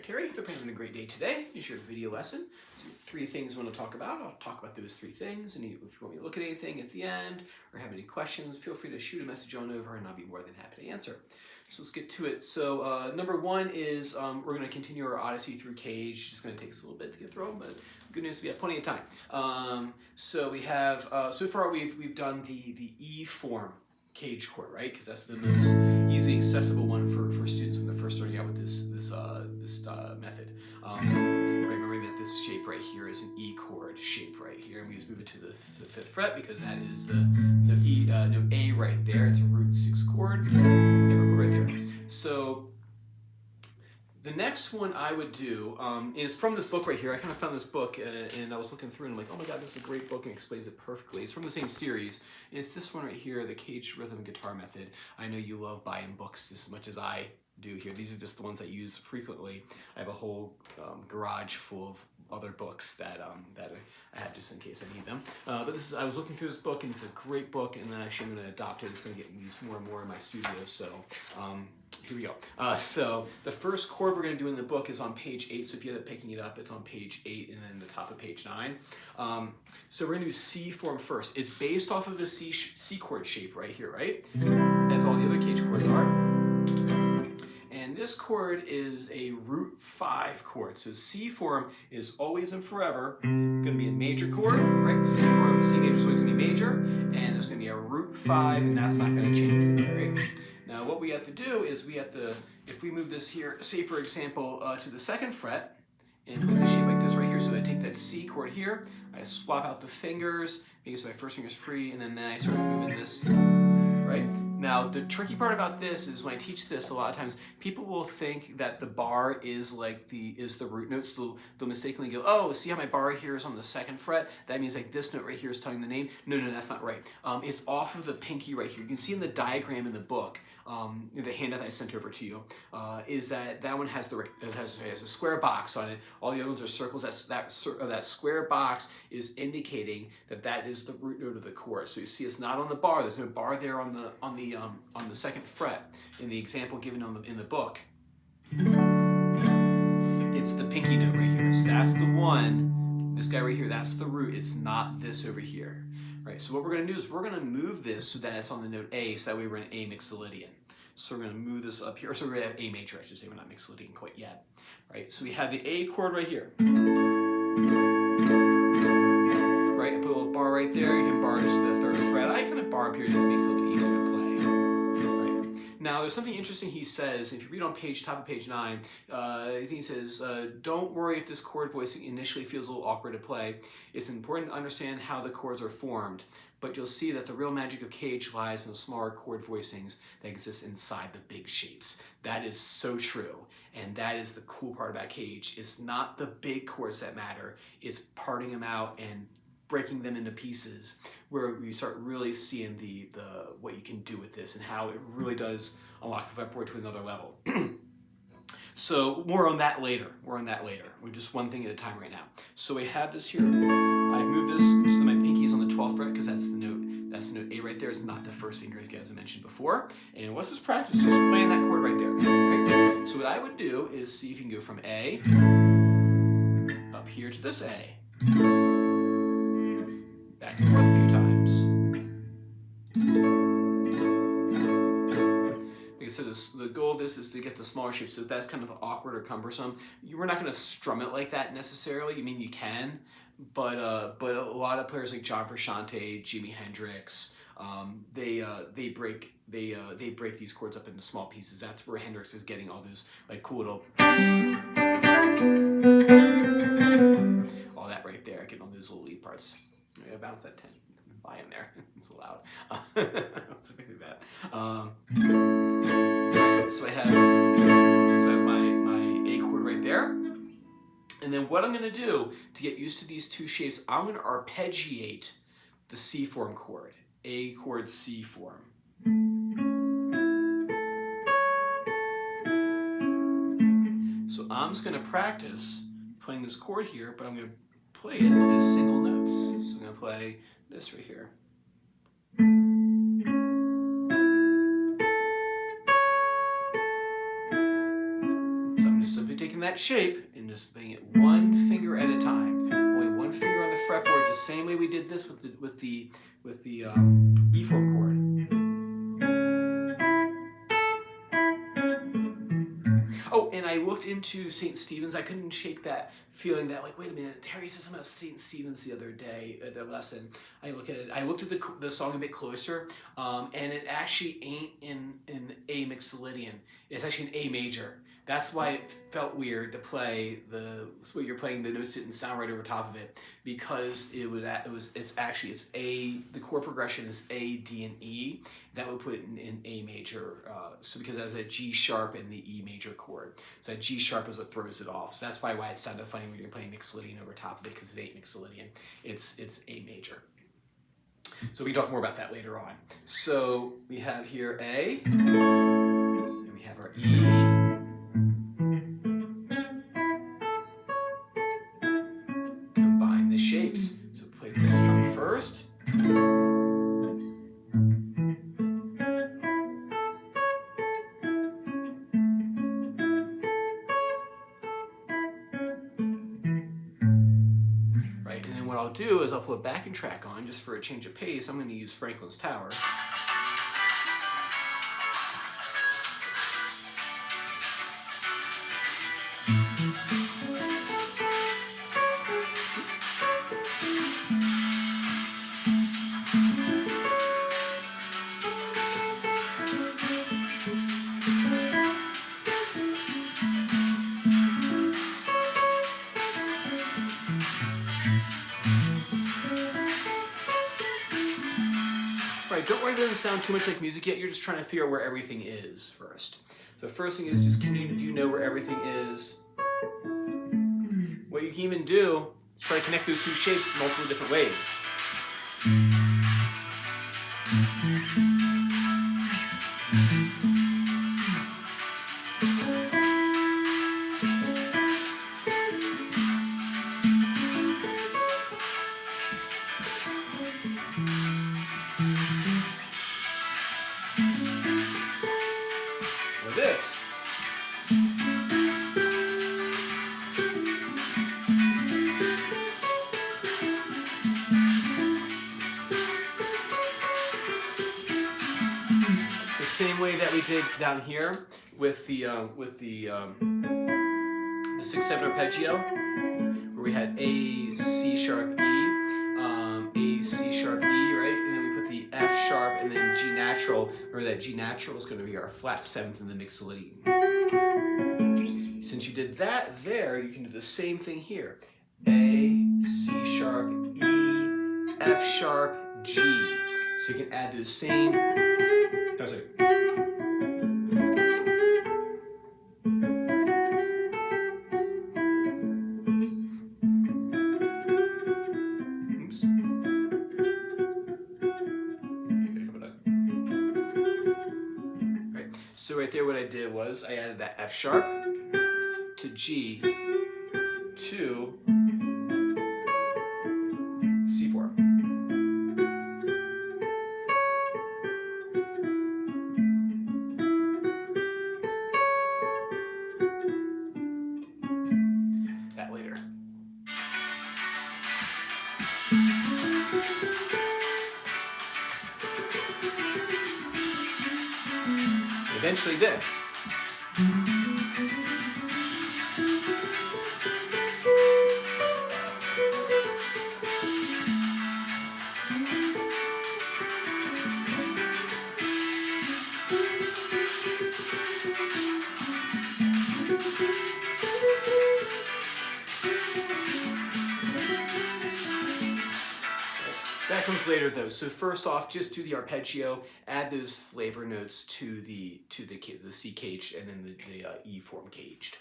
Terry. Hope you're having a great day today. Here's your video lesson. So 3 things I want to talk about. I'll talk about those 3 things. And if you want me to look at anything at the end or have any questions, feel free to shoot a message on over and I'll be more than happy to answer. So let's get to it. So number 1 is we're going to continue our Odyssey through Cage. It's going to take us a little bit to get through them, but good news, we have plenty of time. So we have, so far we've done the E form Cage chord, right? Because that's the most easily accessible one for students when they're first starting out with this method. Remembering that this shape right here is an E chord shape right here, and we just move it to the 5th fret because that is the note A right there. It's a root 6 chord. We have a chord right there. So the next one I would do is from this book right here. I kind of found this book and I was looking through and I'm like, oh my god, this is a great book and explains it perfectly. It's from the same series. And it's this one right here, the Cage Rhythm Guitar Method. I know you love buying books just as much as I do here. These are just the ones I use frequently. I have a whole garage full of other books that I have just in case I need them. But this is, I was looking through this book and it's a great book, and then actually I'm going to adopt it. It's going to get used more and more in my studio. So here we go. So the first chord we're going to do in the book is on page 8. So if you end up picking it up, it's on page 8 and then the top of page 9. So we're going to do C form first. It's based off of a C chord shape right here, right? As all the other Cage chords are. And this chord is a root 5 chord. So C form is always and forever going to be a major chord, right? C form, C major is always going to be major, and it's going to be a root 5, and that's not going to change it, right? Now what we have to do is we have to, if we move this here, say for example, to the 2nd fret, and put the shape like this right here, so I take that C chord here, I swap out the fingers, make it so my first finger is free, and then I start moving this, right? Now, the tricky part about this is when I teach this, a lot of times people will think that the bar is like the root note, so they'll mistakenly go, oh, see how my bar here is on the 2nd fret? That means like this note right here is telling the name. No, that's not right. It's off of the pinky right here. You can see in the diagram in the book, the handout that I sent over to you, is that one has a square box on it. All the other ones are circles. That square box is indicating that is the root note of the chord. So you see, it's not on the bar. There's no bar there on the 2nd fret in the example given in the book. It's the pinky note right here. So that's the one. This guy right here, that's the root. It's not this over here. Right, so what we're going to do is we're going to move this so that it's on the note A, so that way we're in A mixolydian. So we're going to move this up here. So we're going to have A major, I should say. We're not mixolydian quite yet. Right, so we have the A chord right here. Right, I put a little bar right there. You can bar just the 3rd fret. I kind of bar up here just makes it a little bit easier to play. Now, there's something interesting he says. If you read on top of page 9, I think he says, don't worry if this chord voicing initially feels a little awkward to play. It's important to understand how the chords are formed, but you'll see that the real magic of Cage lies in the smaller chord voicings that exist inside the big shapes. That is so true, and that is the cool part about Cage. It's not the big chords that matter, it's parting them out and breaking them into pieces, where we start really seeing the what you can do with this and how it really does unlock the fretboard to another level. So more on that later. We're just one thing at a time right now. So we have this here. I've moved this so that my pinky is on the 12th fret because that's the note A right there. It's not the first finger as I mentioned before. And what's this practice? Just playing that chord right there. Right? So what I would do is see if you can go from A up here to this A. Back and forth a few times. Like I said, the goal of this is to get the smaller shapes, so if that's kind of awkward or cumbersome, we're not going to strum it like that necessarily. I mean, you can, but a lot of players like John Frusciante, Jimi Hendrix, they break these chords up into small pieces. That's where Hendrix is getting all those like cool little all that right there, getting all those little lead parts. I bounce that 10 volume there. It's loud. Let's do that. So I have my A chord right there. And then what I'm going to do to get used to these 2 shapes, I'm going to arpeggiate the C form chord. A chord, C form. So I'm just going to practice playing this chord here, but I'm going to play it as single notes. So I'm going to play this right here. So I'm just simply taking that shape and just playing it one finger at a time. Only one finger on the fretboard, the same way we did this with the E form chord. Oh, and I looked into St. Stephen's. I couldn't shake that feeling that, like, wait a minute, Terry said something about St. Stephen's the other day at the lesson. I looked at the song a bit closer, and it actually ain't in A mixolydian. It's actually in A major. That's why it felt weird to play what you're playing, the notes didn't sound right over top of it, because it's A, the chord progression is A, D, and E. That would put it in A major, so because it has a G sharp in the E major chord. So that G sharp is what throws it off. So that's why it sounded funny when you're playing mixolydian over top of it, because it ain't mixolydian. It's A major. So we can talk more about that later on. So we have here A, and we have our E. Combine the shapes. So play the strum first. What I'll do is I'll put a backing track on just for a change of pace. I'm going to use Franklin's Tower. Right, don't worry, it doesn't sound too much like music yet. You're just trying to figure out where everything is first. So the first thing is just, do you know where everything is? What you can even do is try to connect those two shapes in multiple different ways. This. The same way that we did down here with the 6/7 arpeggio, where we had A, C sharp, E, A, C sharp, E, right? And then we put the F sharp and then G natural. Remember that G natural is going to be our flat seventh in the mixolydian. Since you did that there, you can do the same thing here. A, C sharp, E, F sharp, G. So you can add those same. No, sorry. Oops. Right. So right there, what I did was I added that F sharp to G to C4. That later. Eventually this. That comes later though. So first off, just do the arpeggio, add those flavor notes to the C caged and then the E form caged.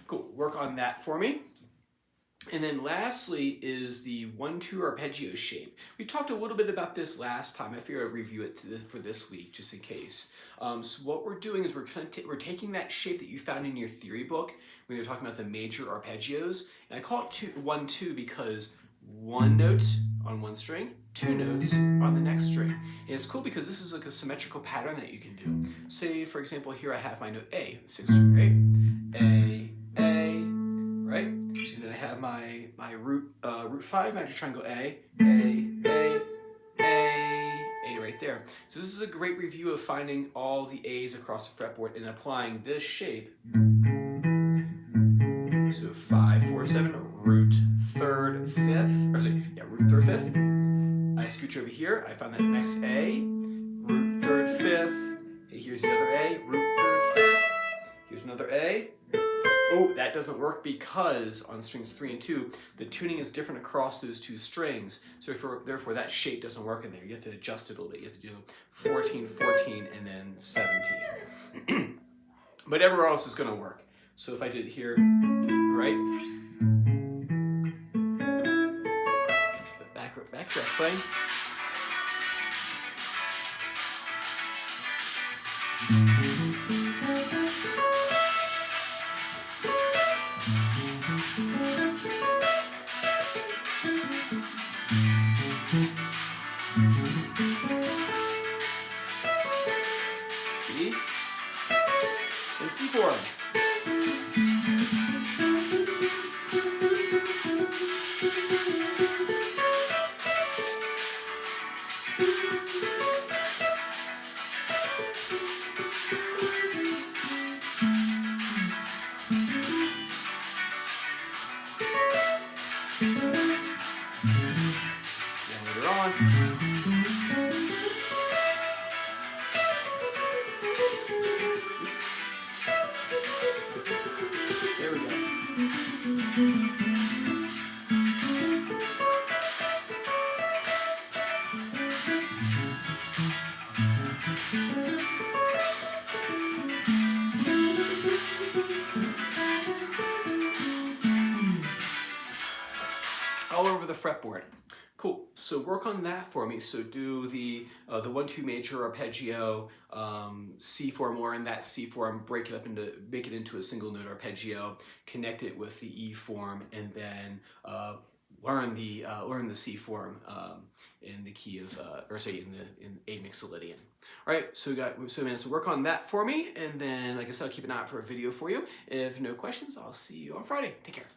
Cool, work on that for me. And then lastly is the 1-2 arpeggio shape. We talked a little bit about this last time. I figured I'd review it for this week just in case. So what we're doing is we're taking that shape that you found in your theory book when you're talking about the major arpeggios, and I call it 1-2 because one note on one string, two notes on the next string. And it's cool because this is like a symmetrical pattern that you can do. Say, for example, here I have my note A, 6th string, right? A, my root 5 magic triangle A right there. So this is a great review of finding all the A's across the fretboard and applying this shape. So 5, 4, 7, root 3rd, 5th, or sorry, yeah, root 3rd, 5th. I scooch over here, I found that next A, root 3rd, 5th. Hey, here's the other A, root 3rd, 5th. Here's another A. Oh, that doesn't work because on strings 3 and 2, the tuning is different across those two strings. So therefore, that shape doesn't work in there. You have to adjust it a little bit. You have to do 14, 14, and then 17. But everywhere else is going to work. So if I did it here, right? Back to playing. See? And C form. Then later on. There we go. All over the fretboard. Cool. So work on that for me. So do the 1-2 major arpeggio, C form, learn that C form, break it up into, make it into a single note arpeggio, connect it with the E form, and then learn the C form in the key of, in A Mixolydian. All right. So work on that for me, and then like I said, I'll keep an eye out for a video for you. If no questions, I'll see you on Friday. Take care.